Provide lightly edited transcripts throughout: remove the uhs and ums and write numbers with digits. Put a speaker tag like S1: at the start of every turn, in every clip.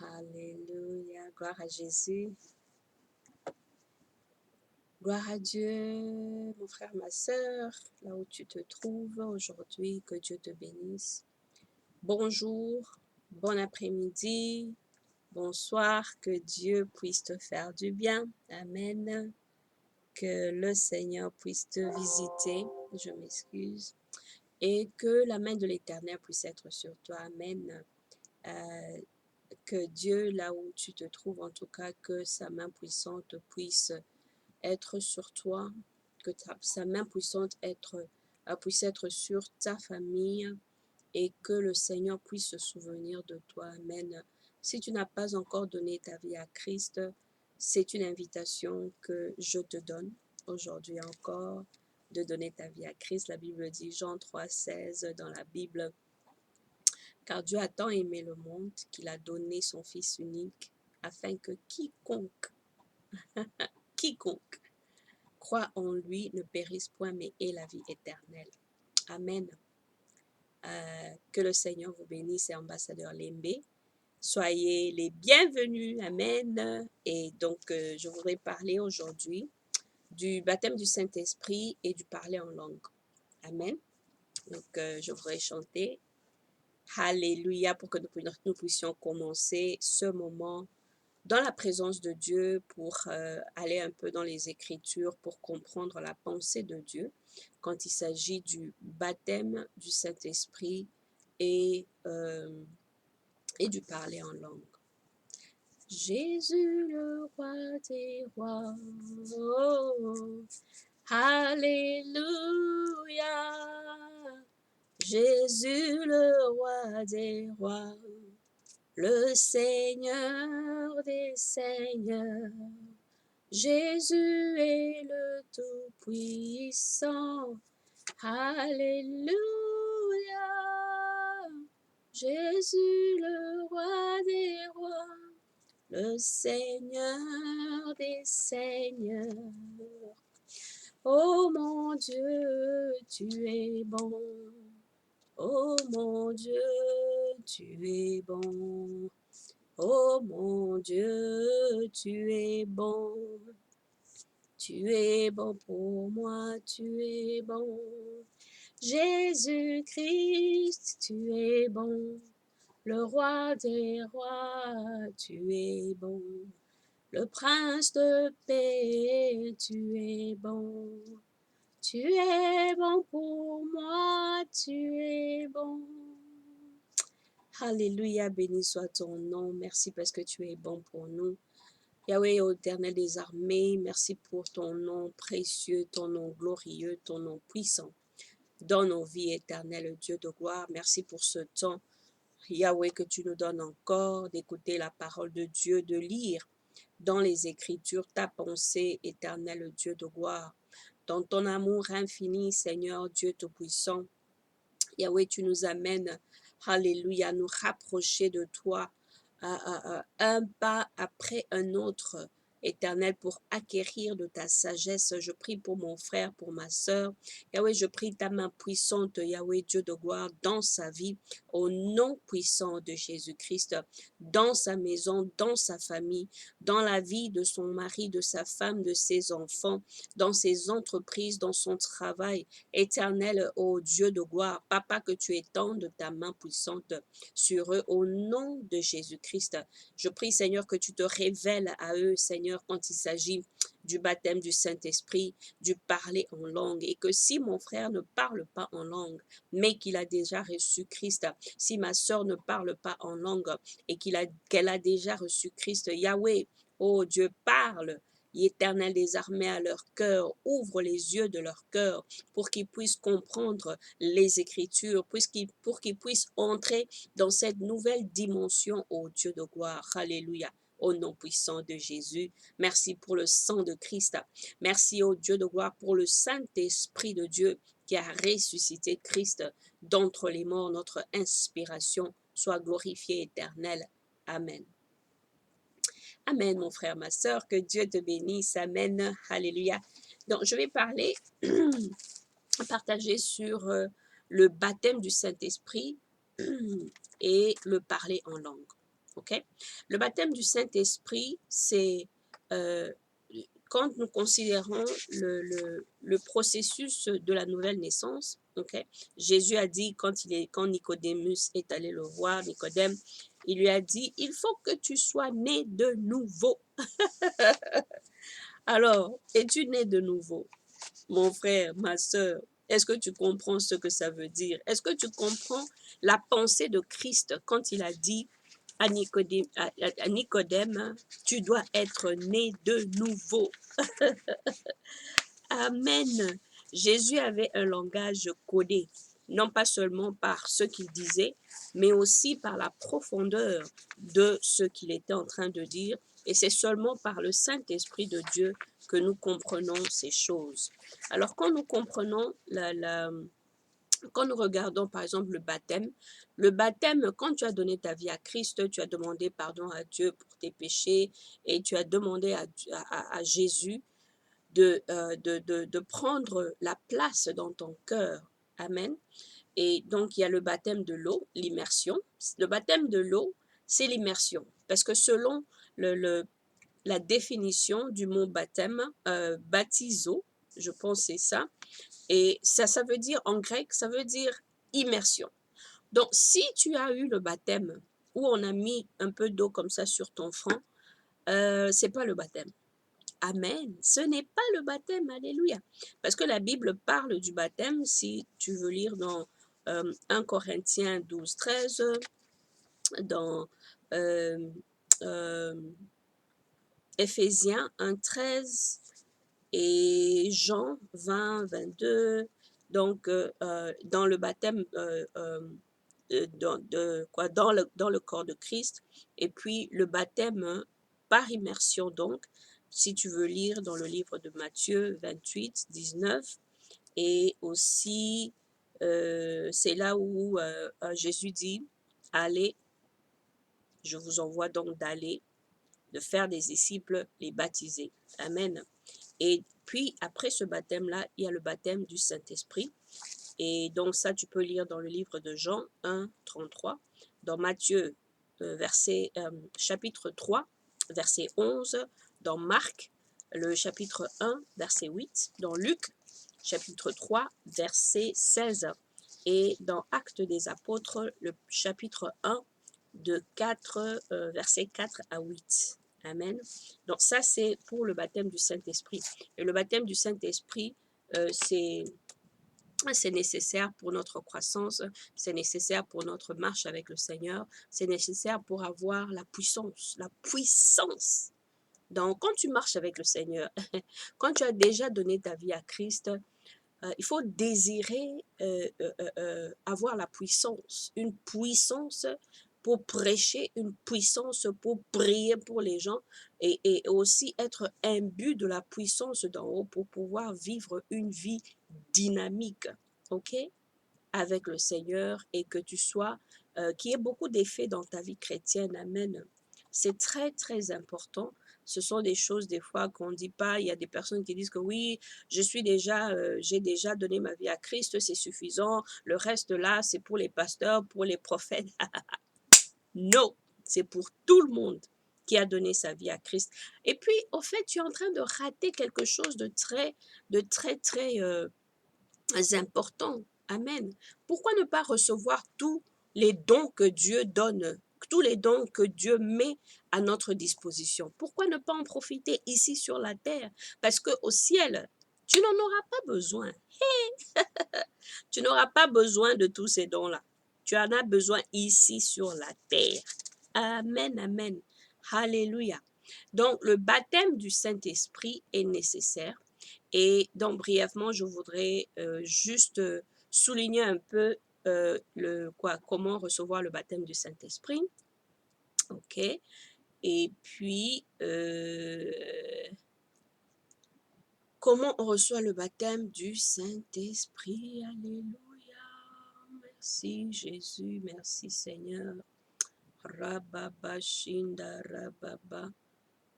S1: Alléluia, gloire à Jésus, gloire à Dieu, mon frère, ma sœur, là où tu te trouves aujourd'hui, que Dieu te bénisse. Bonjour, bon après-midi, bonsoir, que Dieu puisse te faire du bien, amen, que le Seigneur puisse te visiter, je m'excuse, et que la main de l'Éternel puisse être sur toi, amen. Que Dieu, là où tu te trouves, en tout cas, que sa main puissante puisse être sur toi, que sa main puissante puisse être sur ta famille et que le Seigneur puisse se souvenir de toi. Amen. Si tu n'as pas encore donné ta vie à Christ, c'est une invitation que je te donne aujourd'hui encore de donner ta vie à Christ. La Bible dit, Jean 3,16 dans la Bible, car Dieu a tant aimé le monde qu'il a donné son Fils unique, afin que quiconque croit en lui ne périsse point, mais ait la vie éternelle. Amen. Que le Seigneur vous bénisse, et ambassadeur Lembe. Soyez les bienvenus. Amen. Et donc, je voudrais parler aujourd'hui du baptême du Saint-Esprit et du parler en langue. Amen. Donc, je voudrais chanter Alléluia pour que nous puissions commencer ce moment dans la présence de Dieu pour aller un peu dans les Écritures, pour comprendre la pensée de Dieu quand il s'agit du baptême du Saint-Esprit et du parler en langue. Jésus le roi des rois, oh, Alléluia. Jésus le roi des rois, le Seigneur des seigneurs, Jésus est le Tout-Puissant. Alléluia. Jésus le roi des rois, le Seigneur des seigneurs. Oh mon Dieu, tu es bon. Oh mon Dieu, tu es bon. Oh mon Dieu, tu es bon. Tu es bon pour moi, tu es bon. Jésus-Christ, tu es bon. Le roi des rois, tu es bon. Le prince de paix, tu es bon. Tu es bon pour moi, tu es bon. Alléluia, béni soit ton nom. Merci parce que tu es bon pour nous. Yahweh, ô éternel des armées, merci pour ton nom précieux, ton nom glorieux, ton nom puissant dans nos vies éternelles, Dieu de gloire. Merci pour ce temps, Yahweh, que tu nous donnes encore d'écouter la parole de Dieu, de lire dans les Écritures ta pensée, éternel Dieu de gloire. Dans ton amour infini, Seigneur Dieu Tout-Puissant, Yahweh, tu nous amènes, alléluia, à nous rapprocher de toi, un pas après un autre, Éternel, pour acquérir de ta sagesse. Je prie pour mon frère, pour ma sœur. Yahweh, je prie ta main puissante, Yahweh, Dieu de gloire, dans sa vie, au nom puissant de Jésus-Christ, dans sa maison, dans sa famille, dans la vie de son mari, de sa femme, de ses enfants, dans ses entreprises, dans son travail. Éternel, ô Dieu de gloire, Papa, que tu étendes ta main puissante sur eux au nom de Jésus-Christ. Je prie, Seigneur, que tu te révèles à eux, Seigneur, quand il s'agit du baptême du Saint-Esprit, du parler en langue, et que si mon frère ne parle pas en langue, mais qu'il a déjà reçu Christ, si ma sœur ne parle pas en langue et qu'elle a déjà reçu Christ, Yahweh, oh Dieu, parle, Éternel des armées, à leur cœur, ouvre les yeux de leur cœur pour qu'ils puissent comprendre les Écritures, pour qu'ils puissent entrer dans cette nouvelle dimension, ô Dieu de gloire. Alléluia. Au nom puissant de Jésus, merci pour le sang de Christ. Merci, ô Dieu de gloire, pour le Saint-Esprit de Dieu qui a ressuscité Christ d'entre les morts. Notre inspiration soit glorifiée éternelle. Amen. Amen, mon frère, ma sœur, que Dieu te bénisse. Amen. Alléluia. Donc, je vais partager sur le baptême du Saint-Esprit et le parler en langue. ok? Le baptême du Saint-Esprit, c'est quand nous considérons le processus de la nouvelle naissance, ok? Jésus a dit, quand Nicodémus est allé le voir, Nicodème, il lui a dit, il faut que tu sois né de nouveau. Alors, es-tu né de nouveau? Mon frère, ma soeur, est-ce que tu comprends ce que ça veut dire? Est-ce que tu comprends la pensée de Christ quand il a dit à Nicodème, tu dois être né de nouveau? Amen. Jésus avait un langage codé, non pas seulement par ce qu'il disait, mais aussi par la profondeur de ce qu'il était en train de dire. Et c'est seulement par le Saint-Esprit de Dieu que nous comprenons ces choses. Alors, quand nous comprenons quand nous regardons par exemple le baptême, quand tu as donné ta vie à Christ, tu as demandé pardon à Dieu pour tes péchés et tu as demandé à Jésus de prendre la place dans ton cœur. Amen. Et donc, il y a le baptême de l'eau, l'immersion. Le baptême de l'eau, c'est l'immersion. Parce que selon la définition du mot baptême, baptizo, je pense que c'est ça, et ça veut dire, en grec, ça veut dire immersion. Donc, si tu as eu le baptême où on a mis un peu d'eau comme ça sur ton front, c'est pas le baptême. Amen. Ce n'est pas le baptême, alléluia. Parce que la Bible parle du baptême, si tu veux lire dans 1 Corinthiens 12, 13, dans euh, euh, Éphésiens 1, 13 et Jean 20, 22. Donc, dans le baptême, dans le corps de Christ, et puis le baptême par immersion, donc, si tu veux lire dans le livre de Matthieu 28, 19, et aussi, c'est là où Jésus dit, allez, je vous envoie donc d'aller, de faire des disciples, les baptiser. Amen. Et puis, après ce baptême-là, il y a le baptême du Saint-Esprit. Et donc, ça, tu peux lire dans le livre de Jean 1, 33, dans Matthieu, chapitre 3, verset 11, dans Marc, le chapitre 1, verset 8, dans Luc, chapitre 3, verset 16, et dans Actes des Apôtres, le chapitre 1, verset 4 à 8. Amen. Donc ça, c'est pour le baptême du Saint-Esprit. Et le baptême du Saint-Esprit, c'est nécessaire pour notre croissance, c'est nécessaire pour notre marche avec le Seigneur, c'est nécessaire pour avoir la puissance, la puissance. Donc, quand tu marches avec le Seigneur, quand tu as déjà donné ta vie à Christ, il faut désirer avoir la puissance, une puissance pour prêcher, une puissance pour prier pour les gens et aussi être imbu de la puissance d'en haut pour pouvoir vivre une vie dynamique, ok, avec le Seigneur et que tu sois, qu'il y ait beaucoup d'effets dans ta vie chrétienne, amen. C'est très, très important. Ce sont des choses des fois qu'on ne dit pas. Il y a des personnes qui disent que oui, j'ai déjà donné ma vie à Christ, c'est suffisant. Le reste là, c'est pour les pasteurs, pour les prophètes. Non, c'est pour tout le monde qui a donné sa vie à Christ. Et puis, au fait, tu es en train de rater quelque chose de très, très important. Amen. Pourquoi ne pas recevoir tous les dons que Dieu donne, tous les dons que Dieu met à notre disposition? Pourquoi ne pas en profiter ici sur la terre? Parce qu'au ciel, tu n'en auras pas besoin. Tu n'auras pas besoin de tous ces dons-là. Tu en as besoin ici sur la terre. Amen, amen. Alléluia. Donc, le baptême du Saint-Esprit est nécessaire. Et donc, brièvement, je voudrais juste souligner un peu comment recevoir le baptême du Saint-Esprit. OK. Et puis, comment on reçoit le baptême du Saint-Esprit? Alléluia. Merci Jésus, merci Seigneur. Rababa shinda rababa.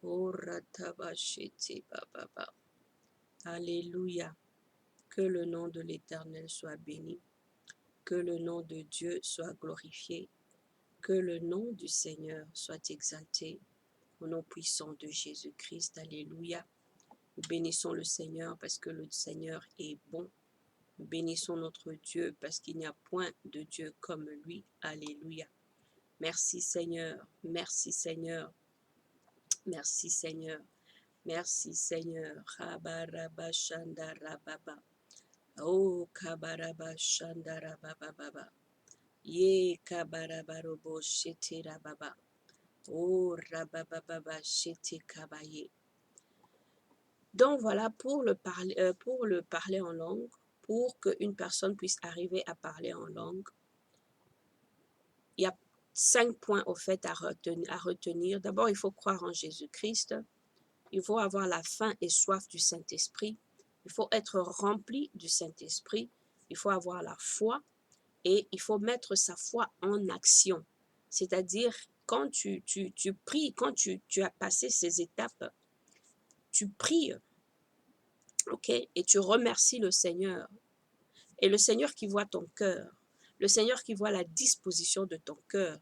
S1: Oratabashiti bababa. Alléluia. Que le nom de l'Éternel soit béni. Que le nom de Dieu soit glorifié. Que le nom du Seigneur soit exalté au nom puissant de Jésus-Christ. Alléluia. Nous bénissons le Seigneur parce que le Seigneur est bon. Nous bénissons notre Dieu parce qu'il n'y a point de Dieu comme lui. Alléluia. Merci Seigneur. Merci Seigneur. Merci Seigneur. Merci Seigneur. Rabaraba shandarababa. Oh kabaraba shandarababa. Ye kabarabarobo shetirababa. Oh rabababa shetikabaye. Donc voilà, pour le parler en langue, pour qu'une personne puisse arriver à parler en langue, il y a 5 points au fait à retenir. D'abord, il faut croire en Jésus-Christ. Il faut avoir la faim et soif du Saint-Esprit. Il faut être rempli du Saint-Esprit. Il faut avoir la foi et il faut mettre sa foi en action. C'est-à-dire, quand tu pries, quand tu as passé ces étapes, tu pries, ok, et tu remercies le Seigneur. Et le Seigneur qui voit ton cœur, le Seigneur qui voit la disposition de ton cœur,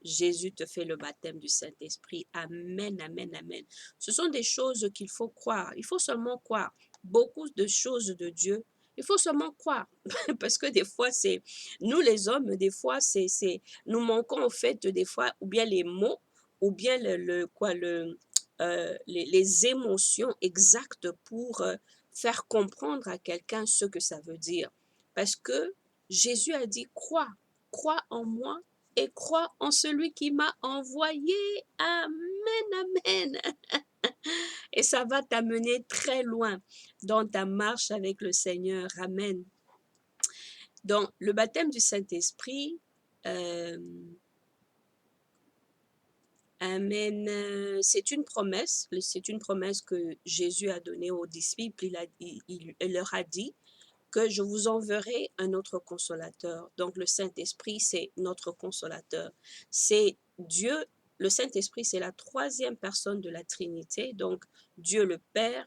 S1: Jésus te fait le baptême du Saint-Esprit. Amen, amen, amen. Ce sont des choses qu'il faut croire. Il faut seulement croire. Beaucoup de choses de Dieu, il faut seulement croire. Parce que des fois, c'est nous les hommes, des fois, nous manquons en fait des fois, ou bien les mots, ou bien les émotions exactes pour faire comprendre à quelqu'un ce que ça veut dire. Parce que Jésus a dit, crois en moi et crois en celui qui m'a envoyé. Amen, amen. Et ça va t'amener très loin dans ta marche avec le Seigneur. Amen. Donc, le baptême du Saint-Esprit, amen, c'est une promesse que Jésus a donnée aux disciples. Il leur a dit que je vous enverrai un autre consolateur. Donc, le Saint-Esprit, c'est notre consolateur. C'est Dieu, le Saint-Esprit, c'est la 3e personne de la Trinité. Donc, Dieu le Père,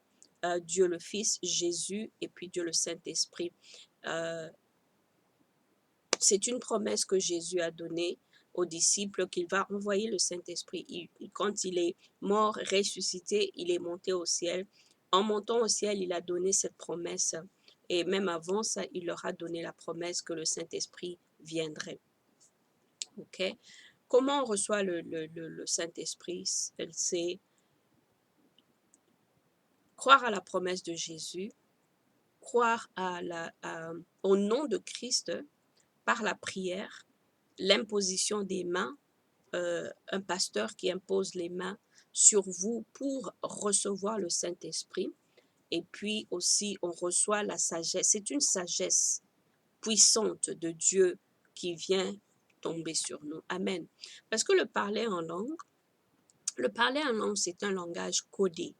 S1: Dieu le Fils, Jésus, et puis Dieu le Saint-Esprit. C'est une promesse que Jésus a donnée aux disciples qu'il va envoyer le Saint-Esprit. Quand il est mort, ressuscité, il est monté au ciel. En montant au ciel, il a donné cette promesse. Et même avant ça, il leur a donné la promesse que le Saint-Esprit viendrait. Ok? Comment on reçoit le Saint-Esprit? C'est croire à la promesse de Jésus, croire au nom de Christ par la prière, l'imposition des mains, un pasteur qui impose les mains sur vous pour recevoir le Saint-Esprit. Et puis aussi, on reçoit la sagesse. C'est une sagesse puissante de Dieu qui vient tomber sur nous. Amen. Parce que le parler en langue, c'est un langage codé.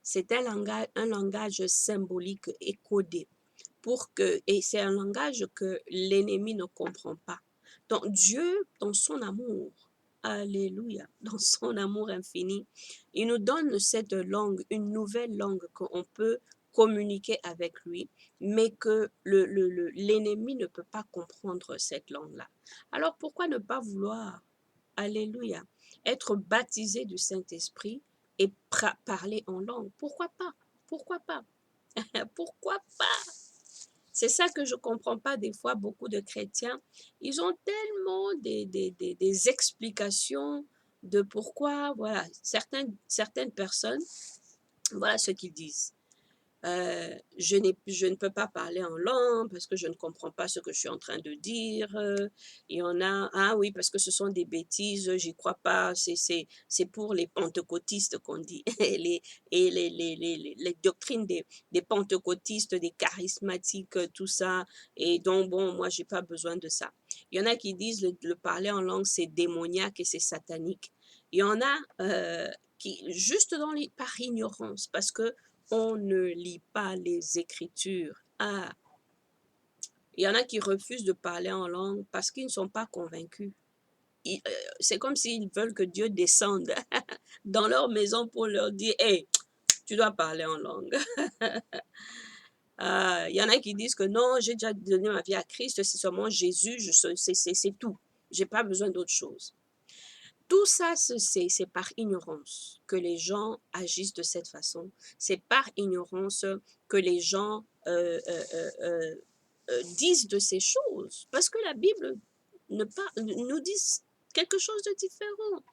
S1: C'est un langage symbolique et codé. Et c'est un langage que l'ennemi ne comprend pas. Donc Dieu, dans son amour, alléluia, dans son amour infini, il nous donne cette langue, une nouvelle langue qu'on peut communiquer avec lui, mais que l'ennemi ne peut pas comprendre cette langue-là. Alors pourquoi ne pas vouloir, alléluia, être baptisé du Saint-Esprit et parler en langue? Pourquoi pas? Pourquoi pas? Pourquoi pas? C'est ça que je ne comprends pas des fois, beaucoup de chrétiens. Ils ont tellement des explications de pourquoi, voilà, certaines personnes, voilà ce qu'ils disent. Je ne peux pas parler en langue parce que je ne comprends pas ce que je suis en train de dire. Il y en a, ah oui, parce que ce sont des bêtises, j'y crois pas, c'est pour les pentecôtistes qu'on dit, les doctrines des pentecôtistes, des charismatiques, tout ça, et donc bon, moi j'ai pas besoin de ça. Il y en a qui disent le parler en langue c'est démoniaque et c'est satanique. Il y en a qui, juste par ignorance, parce que on ne lit pas les Écritures. Ah, il y en a qui refusent de parler en langue parce qu'ils ne sont pas convaincus. C'est comme s'ils veulent que Dieu descende dans leur maison pour leur dire, hey, tu dois parler en langue. Il y en a qui disent que non, j'ai déjà donné ma vie à Christ, c'est seulement Jésus, c'est tout. j'ai pas besoin d'autre chose. Tout ça, c'est par ignorance que les gens agissent de cette façon. C'est par ignorance que les gens disent de ces choses. Parce que la Bible nous dit quelque chose de différent.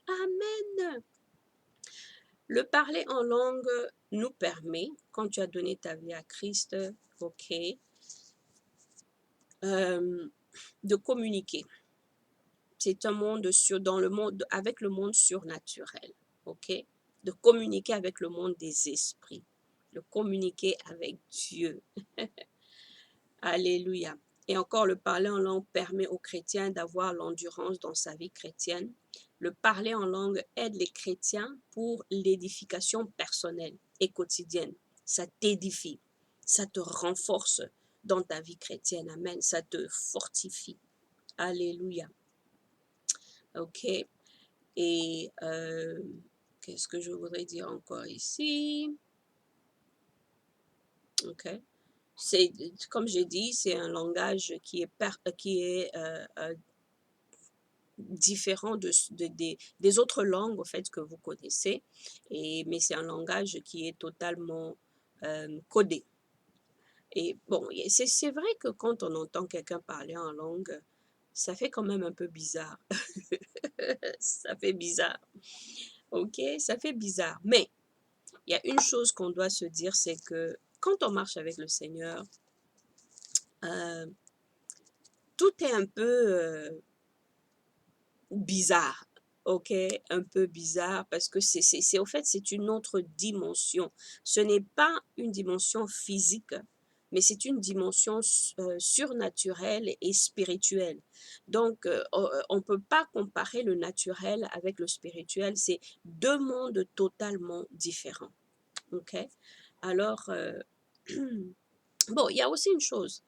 S1: Amen. Le parler en langue nous permet, quand tu as donné ta vie à Christ, ok, de communiquer. C'est un monde dans le monde, avec le monde surnaturel, ok? De communiquer avec le monde des esprits, de communiquer avec Dieu. Alléluia. Et encore, le parler en langue permet aux chrétiens d'avoir l'endurance dans sa vie chrétienne. Le parler en langue aide les chrétiens pour l'édification personnelle et quotidienne. Ça t'édifie, ça te renforce dans ta vie chrétienne. Amen. Ça te fortifie. Alléluia. Ok. Et qu'est-ce que je voudrais dire encore ici? Ok. C'est, comme j'ai dit, c'est un langage qui est différent des autres langues, au fait, que vous connaissez. Mais c'est un langage qui est totalement codé. Et bon, c'est vrai que quand on entend quelqu'un parler en langue, ça fait quand même un peu bizarre. Ça fait bizarre. Ok, ça fait bizarre. Mais il y a une chose qu'on doit se dire, c'est que quand on marche avec le Seigneur, tout est un peu bizarre, ok? Un peu bizarre parce que au fait, c'est une autre dimension. Ce n'est pas une dimension physique, mais c'est une dimension surnaturelle et spirituelle. Donc, on ne peut pas comparer le naturel avec le spirituel. C'est deux mondes totalement différents, ok? Alors, bon, il y a aussi une chose.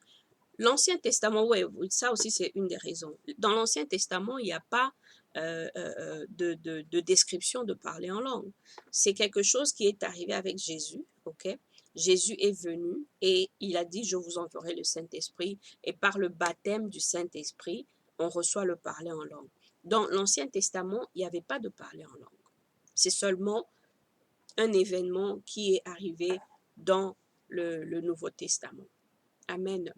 S1: L'Ancien Testament, ouais, ça aussi c'est une des raisons. Dans l'Ancien Testament, il n'y a pas de description de parler en langue. C'est quelque chose qui est arrivé avec Jésus, ok? Jésus est venu et il a dit, je vous enverrai le Saint-Esprit. Et par le baptême du Saint-Esprit, on reçoit le parler en langue. Dans l'Ancien Testament, il n'y avait pas de parler en langue. C'est seulement un événement qui est arrivé dans le Nouveau Testament. Amen.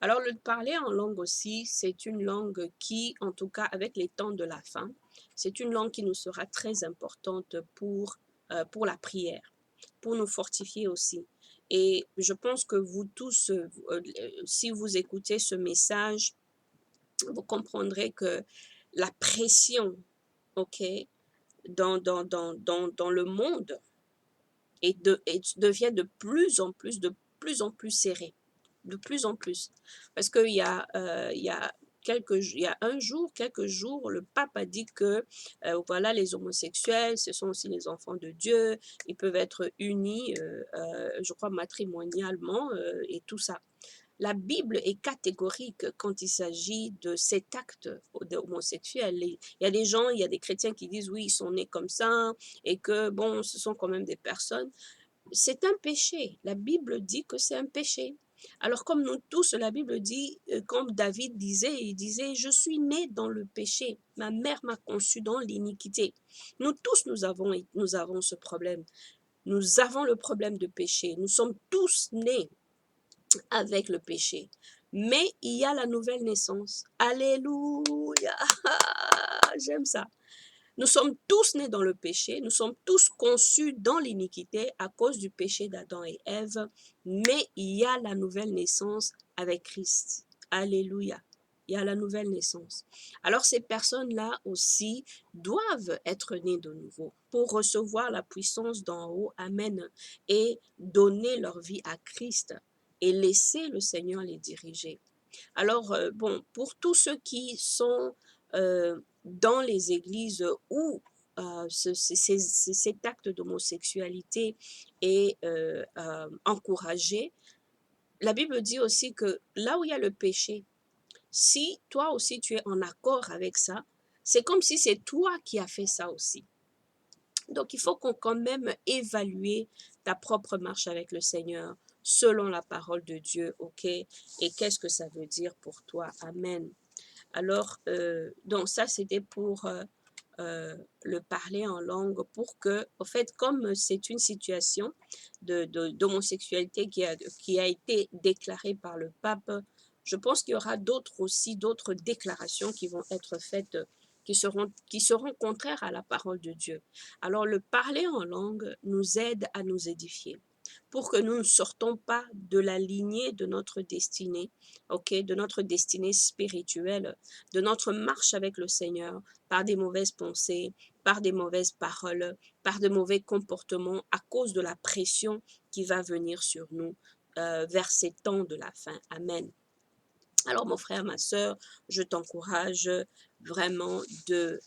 S1: Alors, le parler en langue aussi, c'est une langue qui, en tout cas avec les temps de la fin, c'est une langue qui nous sera très importante pour la prière, pour nous fortifier aussi. Et je pense que vous tous, si vous écoutez ce message, vous comprendrez que la pression, ok, dans le monde devient de plus en plus serrée, de plus en plus. Parce il y a quelques jours, le pape a dit que voilà, les homosexuels, ce sont aussi les enfants de Dieu, ils peuvent être unis, je crois, matrimonialement et tout ça. La Bible est catégorique quand il s'agit de cet acte homosexuel. Il y a des gens, il y a des chrétiens qui disent oui, ils sont nés comme ça et que bon, ce sont quand même des personnes. C'est un péché. La Bible dit que c'est un péché. Alors comme nous tous, la Bible dit, comme David disait, il disait, je suis né dans le péché. Ma mère m'a conçu dans l'iniquité. Nous tous, nous avons ce problème. Nous avons le problème de péché. Nous sommes tous nés avec le péché. Mais il y a la nouvelle naissance. Alléluia. J'aime ça. Nous sommes tous nés dans le péché, nous sommes tous conçus dans l'iniquité à cause du péché d'Adam et Ève, mais il y a la nouvelle naissance avec Christ. Alléluia. Il y a la nouvelle naissance. Alors ces personnes-là aussi doivent être nées de nouveau pour recevoir la puissance d'en haut. Amen. Et donner leur vie à Christ et laisser le Seigneur les diriger. Alors, bon, pour tous ceux qui sont dans les églises où cet acte d'homosexualité est encouragé, la Bible dit aussi que là où il y a le péché, si toi aussi tu es en accord avec ça, c'est comme si c'est toi qui as fait ça aussi. Donc, il faut qu'on quand même évalue ta propre marche avec le Seigneur selon la parole de Dieu, ok? Et qu'est-ce que ça veut dire pour toi? Amen. Alors, donc ça, c'était pour le parler en langue, pour que, en fait, comme c'est une situation d'homosexualité qui a été déclarée par le pape, je pense qu'il y aura d'autres déclarations qui vont être faites, qui seront contraires à la parole de Dieu. Alors, le parler en langue nous aide à nous édifier pour que nous ne sortons pas de la lignée de notre destinée, ok, de notre destinée spirituelle, de notre marche avec le Seigneur, par des mauvaises pensées, par des mauvaises paroles, par de mauvais comportements à cause de la pression qui va venir sur nous vers ces temps de la fin. Amen. Alors, mon frère, ma sœur, je t'encourage vraiment de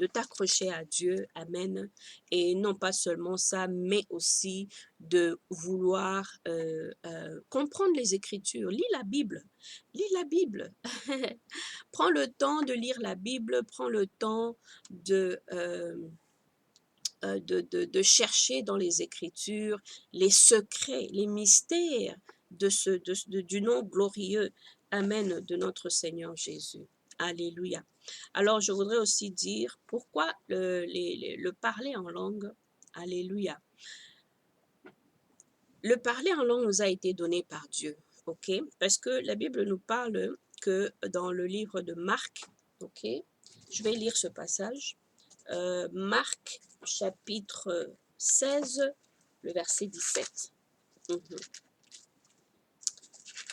S1: t'accrocher à Dieu. Amen. Et non pas seulement ça, mais aussi de vouloir comprendre les Écritures. Lis la Bible. Lis la Bible. Prends le temps de lire la Bible. Prends le temps de chercher dans les Écritures les secrets, les mystères du nom glorieux, Amen, de notre Seigneur Jésus. Alléluia. Alors, je voudrais aussi dire pourquoi le parler en langue. Alléluia. Le parler en langue nous a été donné par Dieu, ok? Parce que la Bible nous parle que dans le livre de Marc, ok? Je vais lire ce passage. Marc chapitre 16, le verset 17.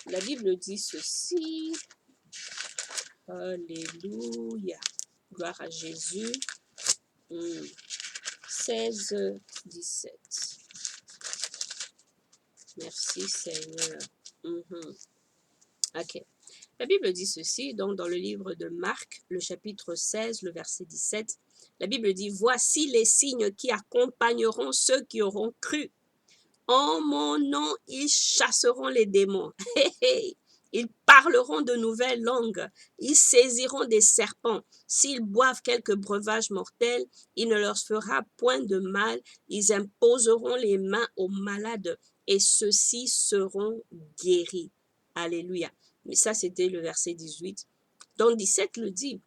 S1: La Bible dit ceci. Alléluia. Gloire à Jésus. 16, 17. Merci Seigneur. Ok. La Bible dit ceci, donc dans le livre de Marc, le chapitre 16, le verset 17, la Bible dit, « Voici les signes qui accompagneront ceux qui auront cru. En mon nom, ils chasseront les démons. Ils parleront de nouvelles langues. Ils saisiront des serpents. S'ils boivent quelques breuvages mortels, il ne leur fera point de mal. Ils imposeront les mains aux malades et ceux-ci seront guéris. » Alléluia. Mais ça, c'était le verset 18. Donc 17 le dit.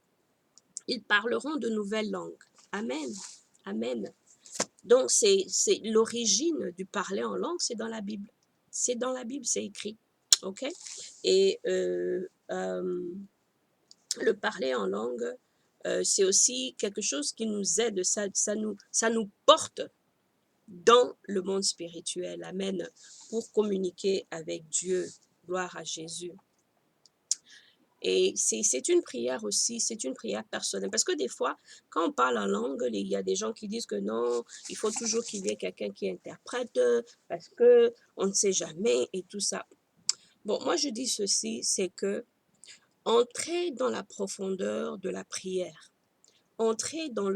S1: Ils parleront de nouvelles langues. Amen. Amen. Donc, c'est l'origine du parler en langue, c'est dans la Bible. C'est dans la Bible, c'est écrit. OK? Et le parler en langue, c'est aussi quelque chose qui nous aide, ça nous porte dans le monde spirituel. Amen. Pour communiquer avec Dieu. Gloire à Jésus. Et c'est une prière aussi, c'est une prière personnelle. Parce que des fois, quand on parle en langue, il y a des gens qui disent que non, il faut toujours qu'il y ait quelqu'un qui interprète parce que on ne sait jamais et tout ça. Bon, moi je dis ceci, c'est que entrer dans la profondeur de la prière, entrer dans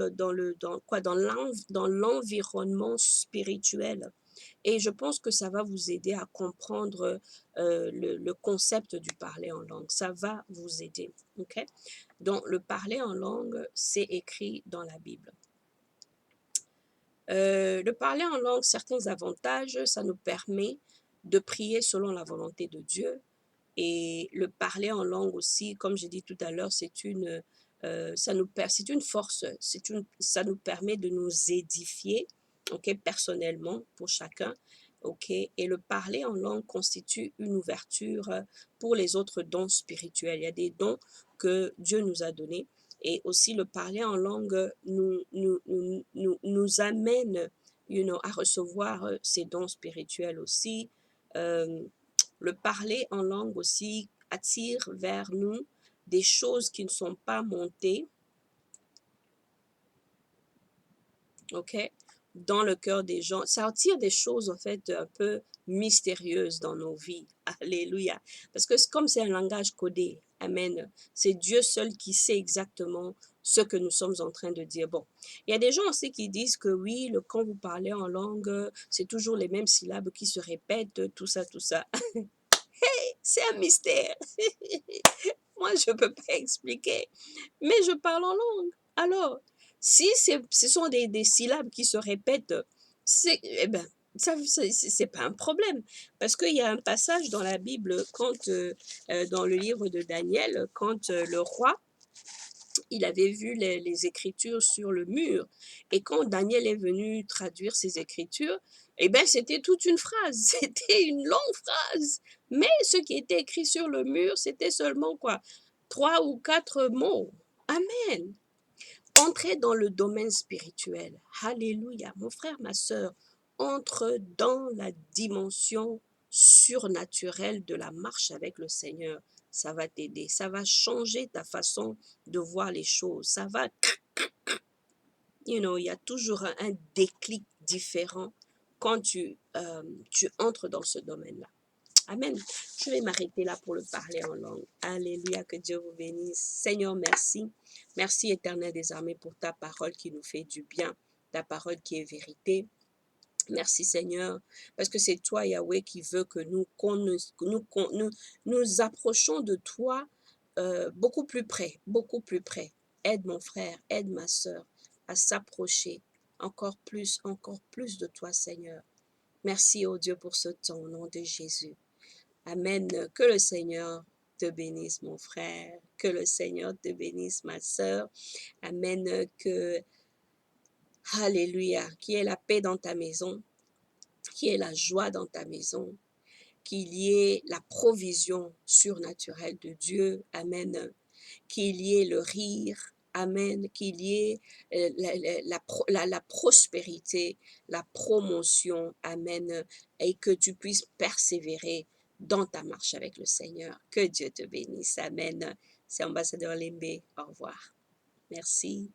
S1: l'environnement spirituel. Et je pense que ça va vous aider à comprendre le concept du parler en langue. Ça va vous aider. OK? Donc, le parler en langue, c'est écrit dans la Bible. Le parler en langue, certains avantages, ça nous permet de prier selon la volonté de Dieu. Et le parler en langue aussi, comme j'ai dit tout à l'heure, c'est une force, ça nous permet de nous édifier, ok, personnellement pour chacun, ok. Et le parler en langue constitue une ouverture pour les autres dons spirituels. Il y a des dons que Dieu nous a donnés. Et aussi le parler en langue nous amène, à recevoir ces dons spirituels aussi. Le parler en langue aussi attire vers nous des choses qui ne sont pas montées, ok, dans le cœur des gens. Ça attire des choses, en fait, un peu mystérieuses dans nos vies. Alléluia. Parce que comme c'est un langage codé, amen, c'est Dieu seul qui sait exactement ce que nous sommes en train de dire. Bon, il y a des gens aussi qui disent que oui, quand vous parlez en langue, c'est toujours les mêmes syllabes qui se répètent, tout ça, tout ça. C'est un mystère. Moi, je ne peux pas expliquer, mais je parle en langue. Alors, si ce sont des syllabes qui se répètent, eh ben, ça, c'est pas un problème. Parce qu'il y a un passage dans la Bible, dans le livre de Daniel, quand le roi il avait vu les Écritures sur le mur. Et quand Daniel est venu traduire ces Écritures, eh bien, c'était toute une phrase, c'était une longue phrase. Mais ce qui était écrit sur le mur, c'était seulement quoi? 3 ou 4 mots. Amen. Entrez dans le domaine spirituel. Alléluia. Mon frère, ma sœur, entre dans la dimension surnaturelle de la marche avec le Seigneur. Ça va t'aider. Ça va changer ta façon de voir les choses. Ça va, il y a toujours un déclic différent quand tu entres dans ce domaine-là. Amen. Je vais m'arrêter là pour le parler en langue. Alléluia, que Dieu vous bénisse. Seigneur, merci. Merci, Éternel des armées, pour ta parole qui nous fait du bien, ta parole qui est vérité. Merci, Seigneur, parce que c'est toi, Yahweh, qui veut que nous approchons de toi beaucoup plus près, beaucoup plus près. Aide mon frère, aide ma sœur à s'approcher encore plus de toi, Seigneur. Merci, oh Dieu, pour ce temps, au nom de Jésus. Amen. Que le Seigneur te bénisse, mon frère. Que le Seigneur te bénisse, ma sœur. Amen. Alléluia, qu'il y ait la paix dans ta maison, qu'il y ait la joie dans ta maison, qu'il y ait la provision surnaturelle de Dieu. Amen. Qu'il y ait le rire. Amen. Qu'il y ait la prospérité, la promotion. Amen. Et que tu puisses persévérer dans ta marche avec le Seigneur. Que Dieu te bénisse. Amen. C'est Ambassadeur Lembe. Au revoir. Merci.